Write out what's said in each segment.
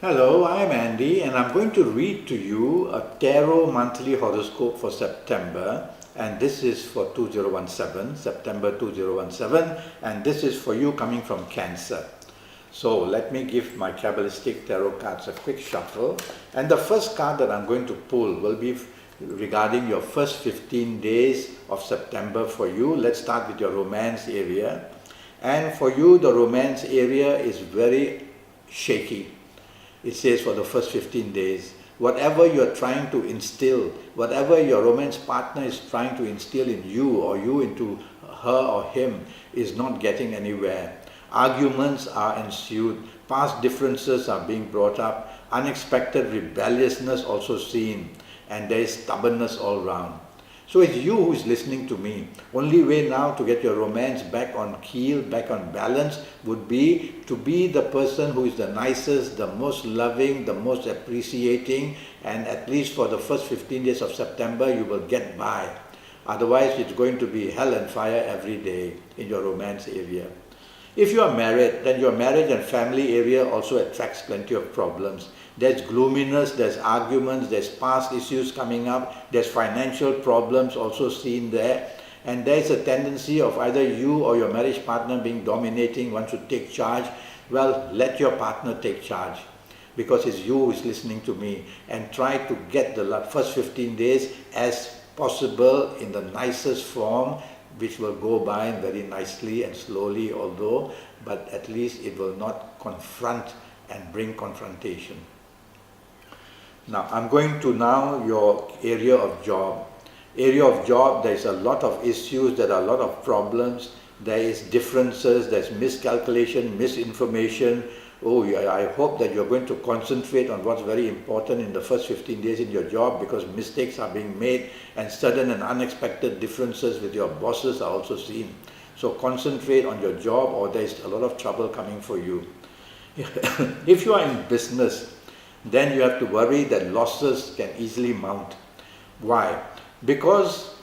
Hello, I'm Andy and I'm going to read to you a tarot monthly horoscope for September, and this is for 2017, September 2017, and this is for you coming from Cancer. So let me give my Kabbalistic tarot cards a quick shuffle, and the first card that I'm going to pull will be regarding your first 15 days of September for you. Let's start with your romance area, and for you the romance area is very shaky. It says for the first 15 days, whatever you're trying to instill, whatever your romance partner is trying to instill in you or you into her or him is not getting anywhere. Arguments are ensued, past differences are being brought up, unexpected rebelliousness also seen, and there is stubbornness all round. So it's you who is listening to me. Only way now to get your romance back on keel, back on balance, would be to be the person who is the nicest, the most loving, the most appreciating, and at least for the first 15 days of September you will get by. Otherwise it's going to be hell and fire every day in your romance area. If you are married, then your marriage and family area also attracts plenty of problems. There's gloominess, there's arguments, there's past issues coming up, there's financial problems also seen there, and there's a tendency of either you or your marriage partner being dominating, one should take charge. Well, let your partner take charge, because it's you who is listening to me, and try to get the first 15 days as possible in the nicest form, which will go by very nicely and slowly but at least it will not confront and bring confrontation. Now I'm going to your area of job. Area of job, there is a lot of issues, there are a lot of problems, there is differences, there's miscalculation, misinformation. Oh, I hope that you're going to concentrate on what's very important in the first 15 days in your job, because mistakes are being made and sudden and unexpected differences with your bosses are also seen. So concentrate on your job or there's a lot of trouble coming for you. If you are in business, then you have to worry that losses can easily mount. Why? Because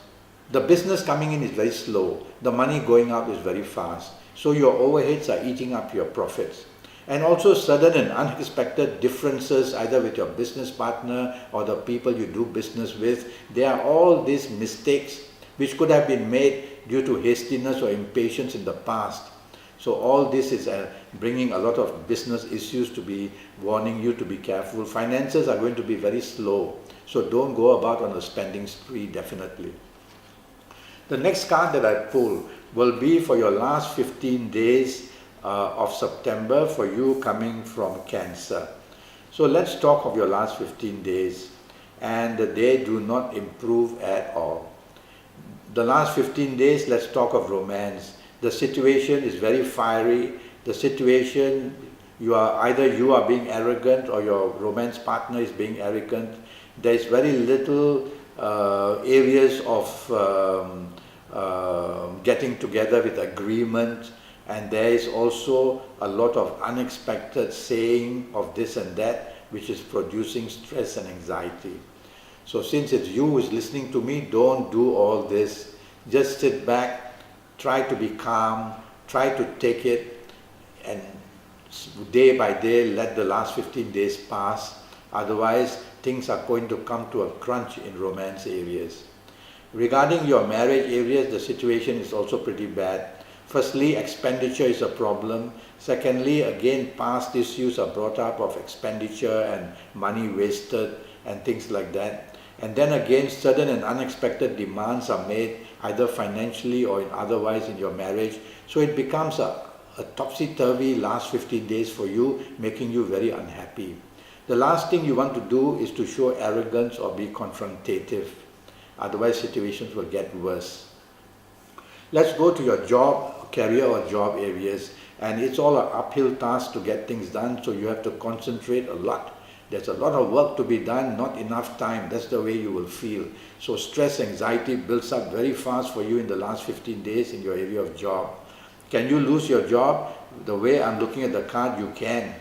the business coming in is very slow, the money going out is very fast, so your overheads are eating up your profits. And also sudden and unexpected differences either with your business partner or the people you do business with. They are all these mistakes which could have been made due to hastiness or impatience in the past. So all this is bringing a lot of business issues, to be warning you to be careful. Finances are going to be very slow, so don't go about on a spending spree definitely. The next card that I pull will be for your last 15 days of September for you coming from Cancer. So let's talk of your last 15 days, and they do not improve at all. The last 15 days, let's talk of romance. The situation is very fiery. The situation, you are being arrogant or your romance partner is being arrogant. There is very little areas of getting together with agreement. And there is also a lot of unexpected saying of this and that, which is producing stress and anxiety. So since it's you who is listening to me, don't do all this. Just sit back, try to be calm, try to take it, and day by day let the last 15 days pass. Otherwise, things are going to come to a crunch in romance areas. Regarding your marriage areas, the situation is also pretty bad. Firstly, expenditure is a problem. Secondly, again, past issues are brought up of expenditure and money wasted and things like that. And then again, sudden and unexpected demands are made, either financially or otherwise in your marriage. So it becomes a topsy-turvy last 15 days for you, making you very unhappy. The last thing you want to do is to show arrogance or be confrontative. Otherwise, situations will get worse. Let's go to your job, career or job areas, and it's all an uphill task to get things done, so you have to concentrate a lot. There's a lot of work to be done, not enough time. That's the way you will feel. So stress, anxiety builds up very fast for you in the last 15 days in your area of job. Can you lose your job? The way I'm looking at the card, you can.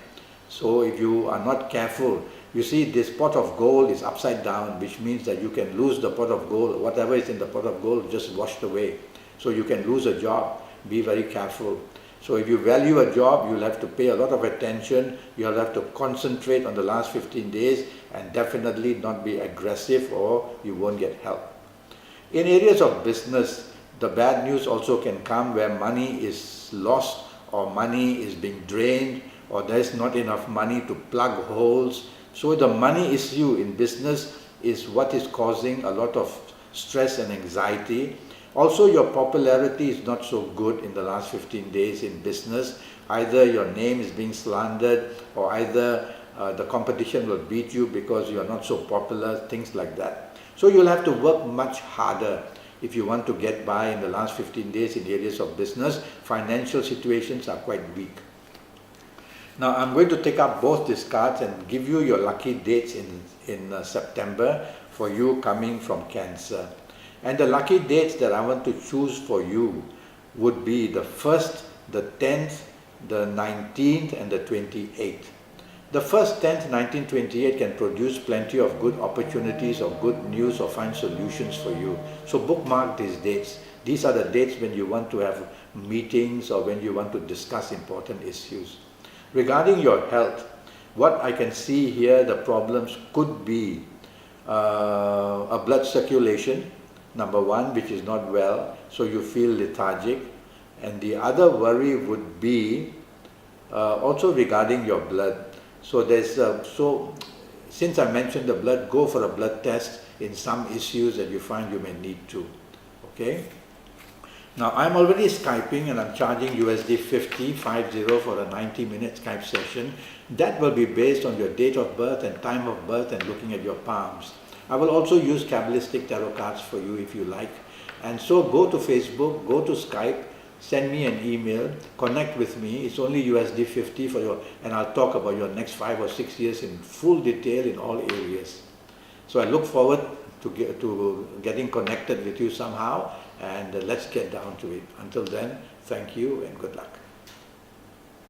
So if you are not careful, you see this pot of gold is upside down, which means that you can lose the pot of gold. Whatever is in the pot of gold just washed away. So you can lose a job. Be very careful. So if you value a job, you'll have to pay a lot of attention, you'll have to concentrate on the last 15 days and definitely not be aggressive or you won't get help. In areas of business, the bad news also can come where money is lost or money is being drained or there's not enough money to plug holes. So the money issue in business is what is causing a lot of stress and anxiety. Also, your popularity is not so good in the last 15 days in business. Either your name is being slandered or either the competition will beat you because you are not so popular, things like that. So you'll have to work much harder if you want to get by in the last 15 days in areas of business. Financial situations are quite weak. Now I'm going to take up both these cards and give you your lucky dates in September for you coming from Cancer. And the lucky dates that I want to choose for you would be the 1st, the 10th, the 19th and the 28th. The 1st, 10th, 19th, 28th can produce plenty of good opportunities or good news or find solutions for you. So bookmark these dates. These are the dates when you want to have meetings or when you want to discuss important issues. Regarding your health, what I can see here, the problems could be a blood circulation, number one, which is not well, so you feel lethargic. And the other worry would be also regarding your blood. So since I mentioned the blood, go for a blood test in some issues that you find you may need to. Okay? Now I'm already Skyping and I'm charging USD 50 for a 90-minute Skype session. That will be based on your date of birth and time of birth and looking at your palms. I will also use Kabbalistic tarot cards for you if you like. And so go to Facebook, go to Skype, send me an email, connect with me. It's only USD 50 for your, and I'll talk about your next 5 or 6 years in full detail in all areas. So I look forward to getting connected with you somehow, and let's get down to it. Until then, thank you and good luck.